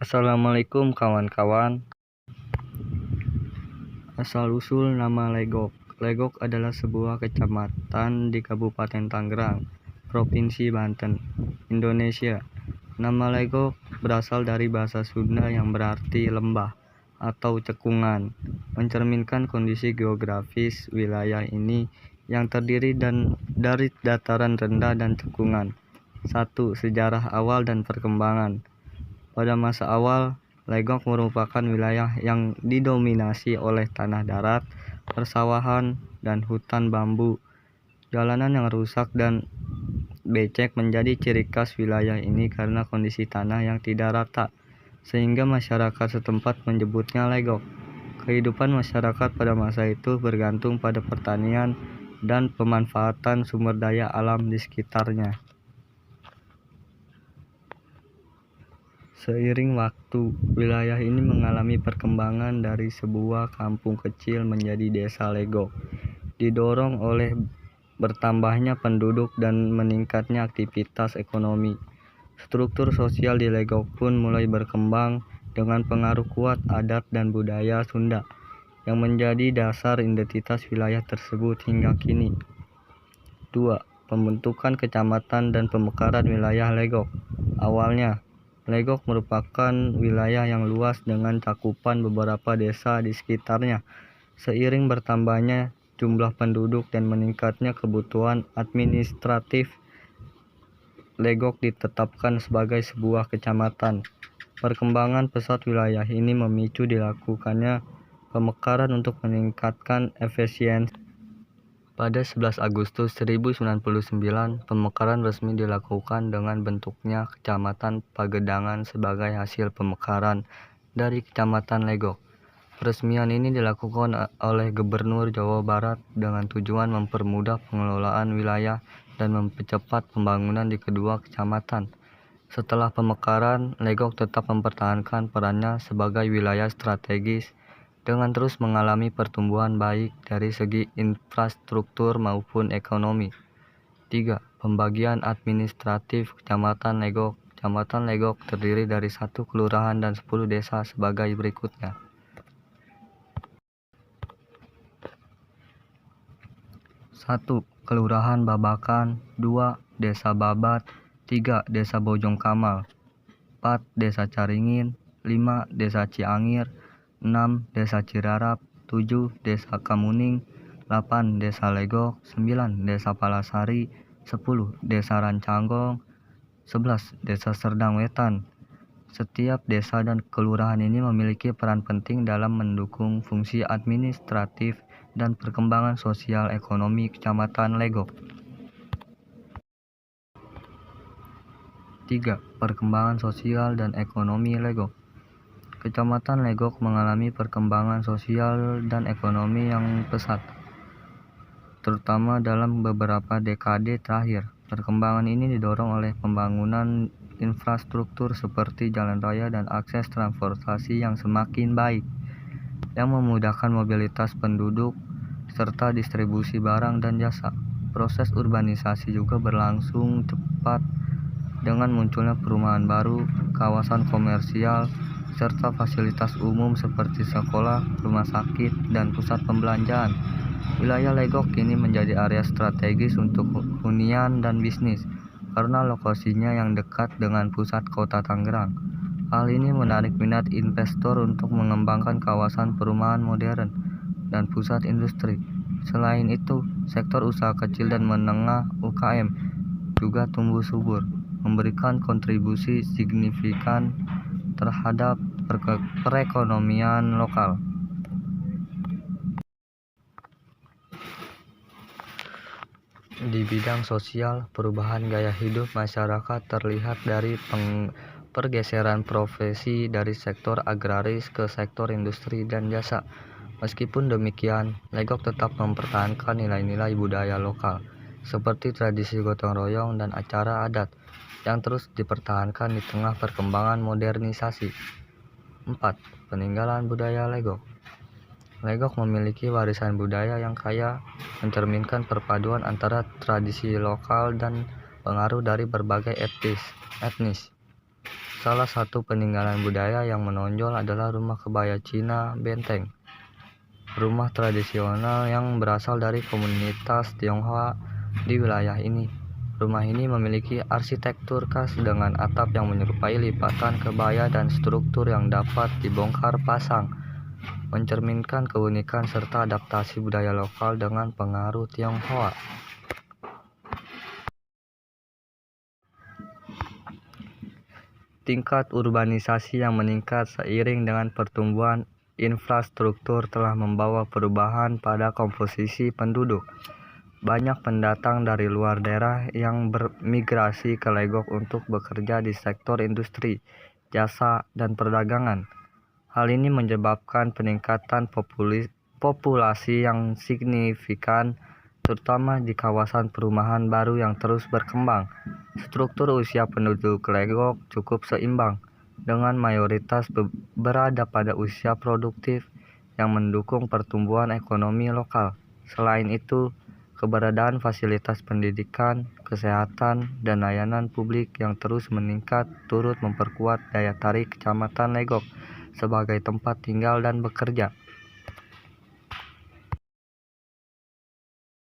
Assalamualaikum kawan-kawan. Asal-usul nama Legok. Legok adalah sebuah kecamatan di Kabupaten Tangerang, Provinsi Banten, Indonesia. Nama Legok berasal dari bahasa Sunda yang berarti lembah atau cekungan, mencerminkan kondisi geografis wilayah ini yang terdiri dari dataran rendah dan cekungan. 1. Sejarah awal dan perkembangan. Pada masa awal, Legok merupakan wilayah yang didominasi oleh tanah darat, persawahan, dan hutan bambu. Jalanan yang rusak dan becek menjadi ciri khas wilayah ini karena kondisi tanah yang tidak rata, sehingga masyarakat setempat menyebutnya Legok. Kehidupan masyarakat pada masa itu bergantung pada pertanian dan pemanfaatan sumber daya alam di sekitarnya. Seiring waktu, wilayah ini mengalami perkembangan dari sebuah kampung kecil menjadi desa Legok, didorong oleh bertambahnya penduduk dan meningkatnya aktivitas ekonomi. Struktur sosial di Legok pun mulai berkembang dengan pengaruh kuat adat dan budaya Sunda, yang menjadi dasar identitas wilayah tersebut hingga kini. 2. Pembentukan kecamatan dan pemekaran wilayah Legok. Awalnya, Legok merupakan wilayah yang luas dengan cakupan beberapa desa di sekitarnya. Seiring bertambahnya jumlah penduduk dan meningkatnya kebutuhan administratif, Legok ditetapkan sebagai sebuah kecamatan. Perkembangan pesat wilayah ini memicu dilakukannya pemekaran untuk meningkatkan efisiensi. Pada 11 Agustus 1099, pemekaran resmi dilakukan dengan bentuknya Kecamatan Pagedangan sebagai hasil pemekaran dari Kecamatan Legok. Peresmian ini dilakukan oleh Gubernur Jawa Barat dengan tujuan mempermudah pengelolaan wilayah dan mempercepat pembangunan di kedua kecamatan. Setelah pemekaran, Legok tetap mempertahankan perannya sebagai wilayah strategis dengan terus mengalami pertumbuhan baik dari segi infrastruktur maupun ekonomi. 3. Pembagian administratif Kecamatan Legok. Kecamatan Legok terdiri dari 1 kelurahan dan 10 desa sebagai berikutnya. 1. Kelurahan Babakan. 2. Desa Babat. 3. Desa Bojong Kamal. 4. Desa Caringin. 5. Desa Ciangir. 6. Desa Cirarap. 7. Desa Kamuning. 8. Desa Legok. 9. Desa Palasari. 10. Desa Rancanggong. 11. Desa Serdang Wetan. Setiap desa dan kelurahan ini memiliki peran penting dalam mendukung fungsi administratif dan perkembangan sosial ekonomi Kecamatan Legok. 3. Perkembangan sosial dan ekonomi Legok. Kecamatan Legok mengalami perkembangan sosial dan ekonomi yang pesat, terutama dalam beberapa dekade terakhir. Perkembangan ini didorong oleh pembangunan infrastruktur seperti jalan raya dan akses transportasi yang semakin baik, yang memudahkan mobilitas penduduk serta distribusi barang dan jasa. Proses urbanisasi juga berlangsung cepat dengan munculnya perumahan baru, kawasan komersial, serta fasilitas umum seperti sekolah, rumah sakit, dan pusat pembelanjaan. Wilayah Legok kini menjadi area strategis untuk hunian dan bisnis karena lokasinya yang dekat dengan pusat kota Tangerang. Hal ini menarik minat investor untuk mengembangkan kawasan perumahan modern dan pusat industri. Selain itu, sektor usaha kecil dan menengah (UKM) juga tumbuh subur, memberikan kontribusi signifikan terhadap perekonomian lokal. Di bidang sosial, perubahan gaya hidup masyarakat terlihat dari pergeseran profesi dari sektor agraris ke sektor industri dan jasa. Meskipun demikian, Legok tetap mempertahankan nilai-nilai budaya lokal, seperti tradisi gotong royong dan acara adat, yang terus dipertahankan di tengah perkembangan modernisasi. 4. Peninggalan budaya Legok. Legok memiliki warisan budaya yang kaya, mencerminkan perpaduan antara tradisi lokal dan pengaruh dari berbagai etnis. Salah satu peninggalan budaya yang menonjol adalah rumah kebaya Cina Benteng. Rumah tradisional yang berasal dari komunitas Tionghoa di wilayah ini. Rumah ini memiliki arsitektur khas dengan atap yang menyerupai lipatan kebaya dan struktur yang dapat dibongkar pasang, mencerminkan keunikan serta adaptasi budaya lokal dengan pengaruh Tionghoa. Tingkat urbanisasi yang meningkat seiring dengan pertumbuhan infrastruktur telah membawa perubahan pada komposisi penduduk. Banyak pendatang dari luar daerah yang bermigrasi ke Legok untuk bekerja di sektor industri, jasa, dan perdagangan. Hal ini menyebabkan peningkatan populasi yang signifikan, terutama di kawasan perumahan baru yang terus berkembang. Struktur usia penduduk Legok cukup seimbang, dengan mayoritas berada pada usia produktif yang mendukung pertumbuhan ekonomi lokal. Selain itu, keberadaan fasilitas pendidikan, kesehatan, dan layanan publik yang terus meningkat turut memperkuat daya tarik Kecamatan Legok sebagai tempat tinggal dan bekerja.